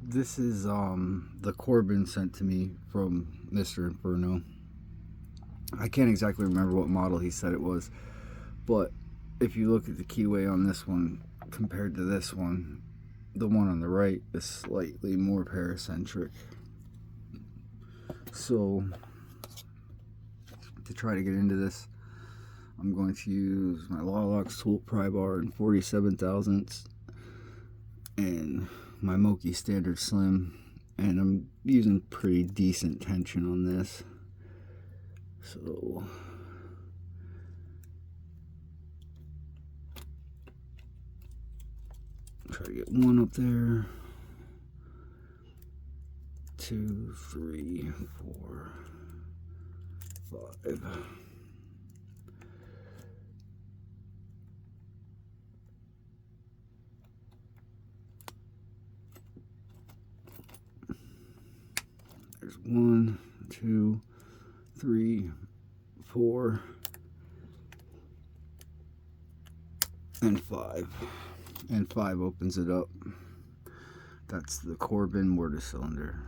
This is the corbin sent to me from Mr. Inferno. I can't exactly remember what model he said it was, but if you look at the keyway on this one compared to this one, the one on the right is slightly more paracentric. So to try to get into this, I'm going to use my Lawlox tool pry bar in 47 thousandths and my Moki standard slim, and I'm using pretty decent tension on this. So try to get one up there, 2, 3, 4, 5. There's 1, 2, 3, 4, and 5. And 5 opens it up. That's the Corbin mortar cylinder.